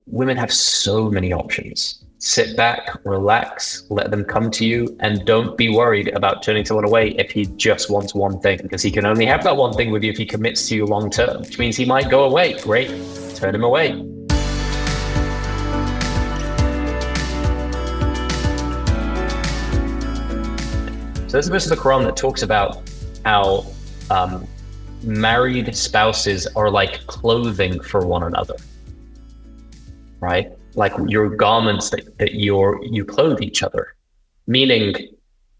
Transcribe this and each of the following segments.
women have so many options. Sit back, relax, let them come to you, and don't be worried about turning someone away if he just wants one thing, because he can only have that one thing with you if he commits to you long term, which means he might go away. Great, turn him away. So there's a verse of the Quran that talks about how married spouses are like clothing for one another, right? Like your garments that you clothe each other, meaning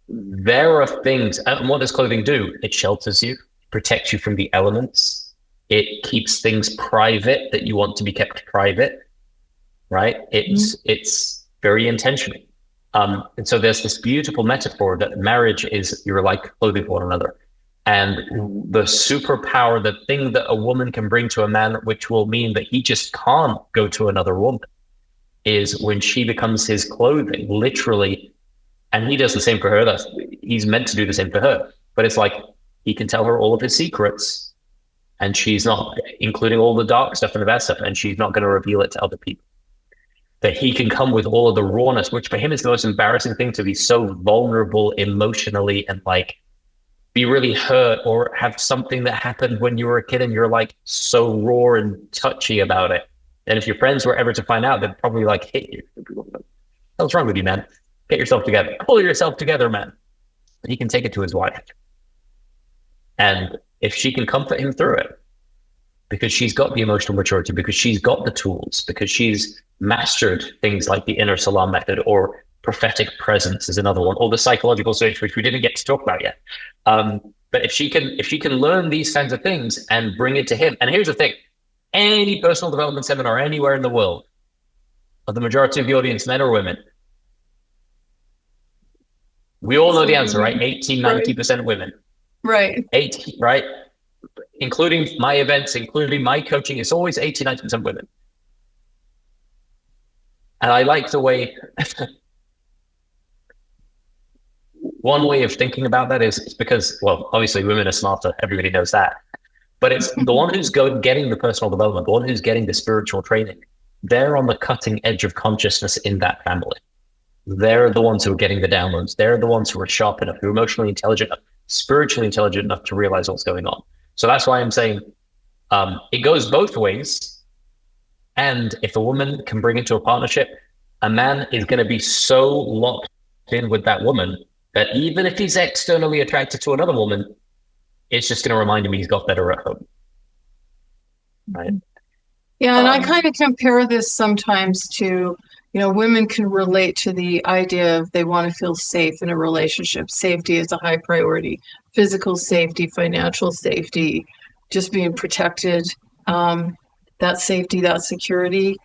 there are things, and what does clothing do? It shelters you, protects you from the elements. It keeps things private that you want to be kept private, right? It's very intentional. And so there's this beautiful metaphor that marriage is you're like clothing for one another. And the superpower, the thing that a woman can bring to a man, which will mean that he just can't go to another woman, is when she becomes his clothing, literally. And he does the same for her. He's meant to do the same for her. But it's like he can tell her all of his secrets, and she's not, including all the dark stuff and the bad stuff, and she's not going to reveal it to other people. That he can come with all of the rawness, which for him is the most embarrassing thing, to be so vulnerable emotionally and like be really hurt or have something that happened when you were a kid and you're like so raw and touchy about it. And if your friends were ever to find out, they'd probably like hit you. What's wrong with you, man? Get yourself together. Pull yourself together, man. But he can take it to his wife. And if she can comfort him through it, because she's got the emotional maturity, because she's got the tools, because she's mastered things like the inner salam method, or prophetic presence is another one, or the psychological search, which we didn't get to talk about yet. But if she can learn these kinds of things and bring it to him, and here's the thing, any personal development seminar anywhere in the world, of the majority of the audience, men or women, we all know the answer, right? 80, 90% women. Right. 80, right? Including my events, including my coaching, it's always 80, 90% women. And I like the way, one way of thinking about that is because, well, obviously women are smarter, everybody knows that. But it's the one who's getting the personal development, the one who's getting the spiritual training. They're on the cutting edge of consciousness in that family. They're the ones who are getting the downloads. They're the ones who are sharp enough, who are emotionally intelligent enough, spiritually intelligent enough to realize what's going on. So that's why I'm saying it goes both ways. And if a woman can bring it to a partnership, a man is going to be so locked in with that woman that even if he's externally attracted to another woman, it's just going to remind him he's got better at home. Right? Yeah, and I kind of compare this sometimes to, women can relate to the idea of they want to feel safe in a relationship. Safety is a high priority. Physical safety, financial safety, just being protected, that safety, that security.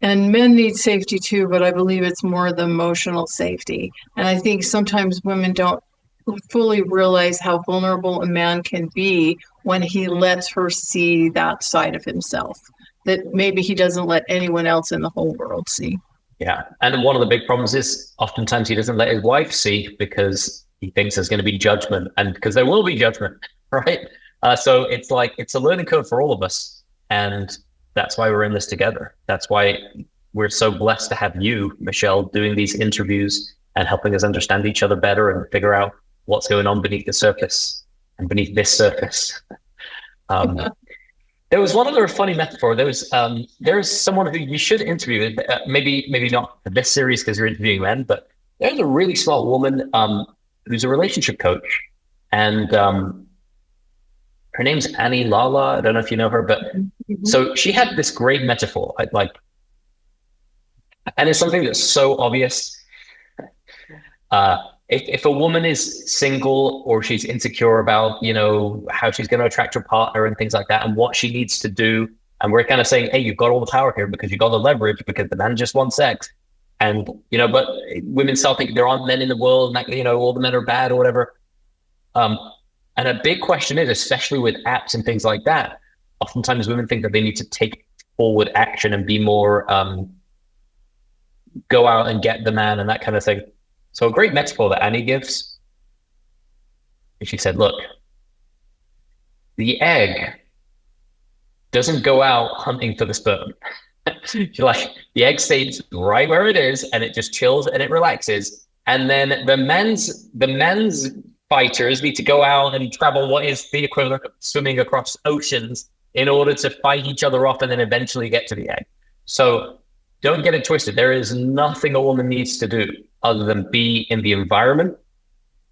And men need safety too, but I believe it's more the emotional safety. And I think sometimes women don't fully realize how vulnerable a man can be when he lets her see that side of himself that maybe he doesn't let anyone else in the whole world see. Yeah. And one of the big problems is oftentimes he doesn't let his wife see because he thinks there's going to be judgment, and because there will be judgment, right? So it's like, it's a learning curve for all of us. And that's why we're in this together. That's why we're so blessed to have you, Michelle, doing these interviews and helping us understand each other better and figure out what's going on beneath the surface and beneath this surface. There was one other funny metaphor. There's someone who you should interview, maybe not for this series because you're interviewing men, but there's a really smart woman who's a relationship coach, and her name's Annie Lala. I don't know if you know her, but so she had this great metaphor, and it's something that's so obvious. If a woman is single or she's insecure about, how she's going to attract her partner and things like that, and what she needs to do, and we're kind of saying, hey, you've got all the power here because you got the leverage because the man just wants sex, and but women start thinking there aren't men in the world, and that, all the men are bad or whatever. And a big question is, especially with apps and things like that, oftentimes women think that they need to take forward action and be more, go out and get the man and that kind of thing. So a great metaphor that Annie gives, she said, look, the egg doesn't go out hunting for the sperm. Like the egg stays right where it is, and it just chills and it relaxes. And then the men's fighters need to go out and travel what is the equivalent of swimming across oceans in order to fight each other off and then eventually get to the egg. So don't get it twisted. There is nothing a woman needs to do other than be in the environment,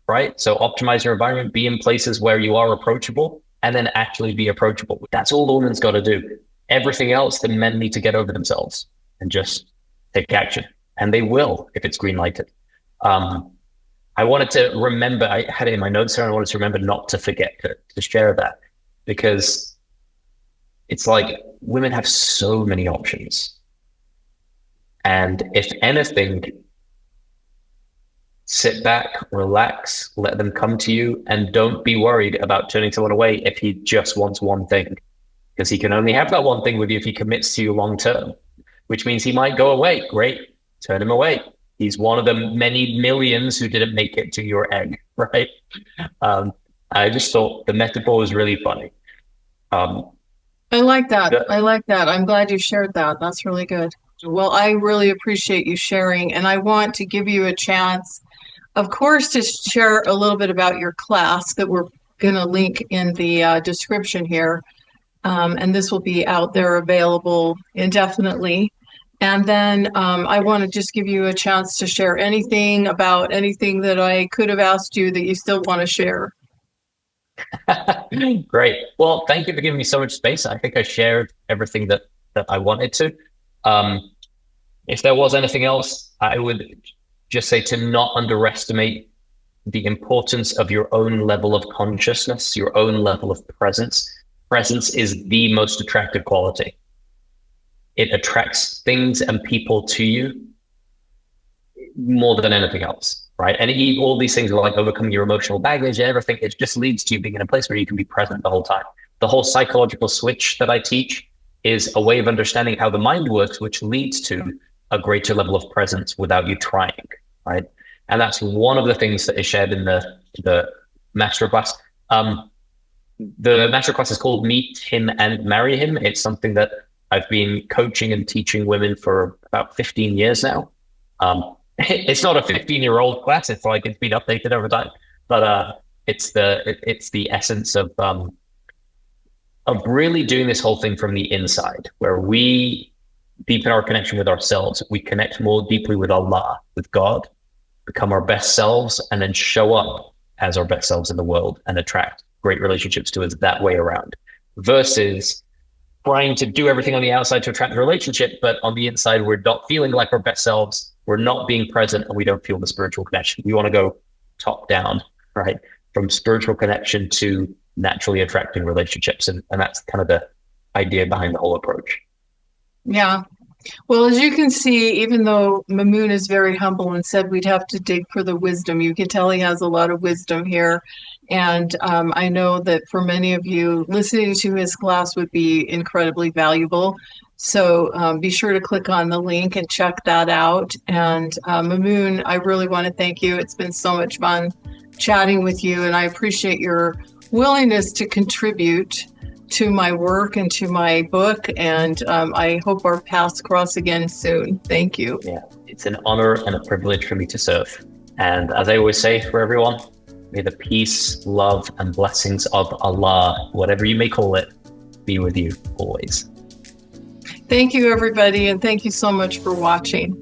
right? So optimize your environment, be in places where you are approachable, and then actually be approachable. That's all the woman's got to do. Everything else, the men need to get over themselves and just take action. And they will if it's green lighted. I wanted to remember, I had it in my notes here, and I wanted to remember not to forget to share that, because it's like women have so many options. And if anything, sit back, relax, let them come to you, and don't be worried about turning someone away if he just wants one thing, because he can only have that one thing with you if he commits to you long term, which means he might go away. Great, turn him away. He's one of the many millions who didn't make it to your egg, right? I just thought the metaphor was really funny. I like that. I like that. I'm glad you shared that. That's really good. Well, I really appreciate you sharing, and I want to give you a chance, of course, to share a little bit about your class that we're going to link in the description here. And this will be out there available indefinitely. And then I want to just give you a chance to share anything about anything that I could have asked you that you still want to share. Great. Well, thank you for giving me so much space. I think I shared everything that I wanted to. If there was anything else, I would just say to not underestimate the importance of your own level of consciousness, your own level of presence. Presence is the most attractive quality. It attracts things and people to you more than anything else, right? And all these things are like overcoming your emotional baggage and everything. It just leads to you being in a place where you can be present the whole time. The whole psychological switch that I teach is a way of understanding how the mind works, which leads to a greater level of presence without you trying, right? And that's one of the things that is shared in the masterclass. The masterclass is called Meet Him and Marry Him. It's something that I've been coaching and teaching women for about 15 years now. It's not a 15-year-old class. It's like it's been updated over time, but it's the essence of really doing this whole thing from the inside, where we deepen our connection with ourselves. We connect more deeply with Allah, with God, become our best selves, and then show up as our best selves in the world and attract great relationships to us that way around, versus trying to do everything on the outside to attract a relationship, but on the inside, we're not feeling like our best selves. We're not being present, and we don't feel the spiritual connection. We want to go top down, right? From spiritual connection to naturally attracting relationships. And that's kind of the idea behind the whole approach. Yeah. Well, as you can see, even though Mamoon is very humble and said we'd have to dig for the wisdom, you can tell he has a lot of wisdom here. And I know that for many of you, listening to his class would be incredibly valuable. So be sure to click on the link and check that out. And Mamoon, I really want to thank you. It's been so much fun chatting with you, and I appreciate your willingness to contribute to my work and to my book. And I hope our paths cross again soon. Thank you. Yeah, it's an honor and a privilege for me to serve. And as I always say for everyone, may the peace, love, and blessings of Allah, whatever you may call it, be with you always. Thank you, everybody. And thank you so much for watching.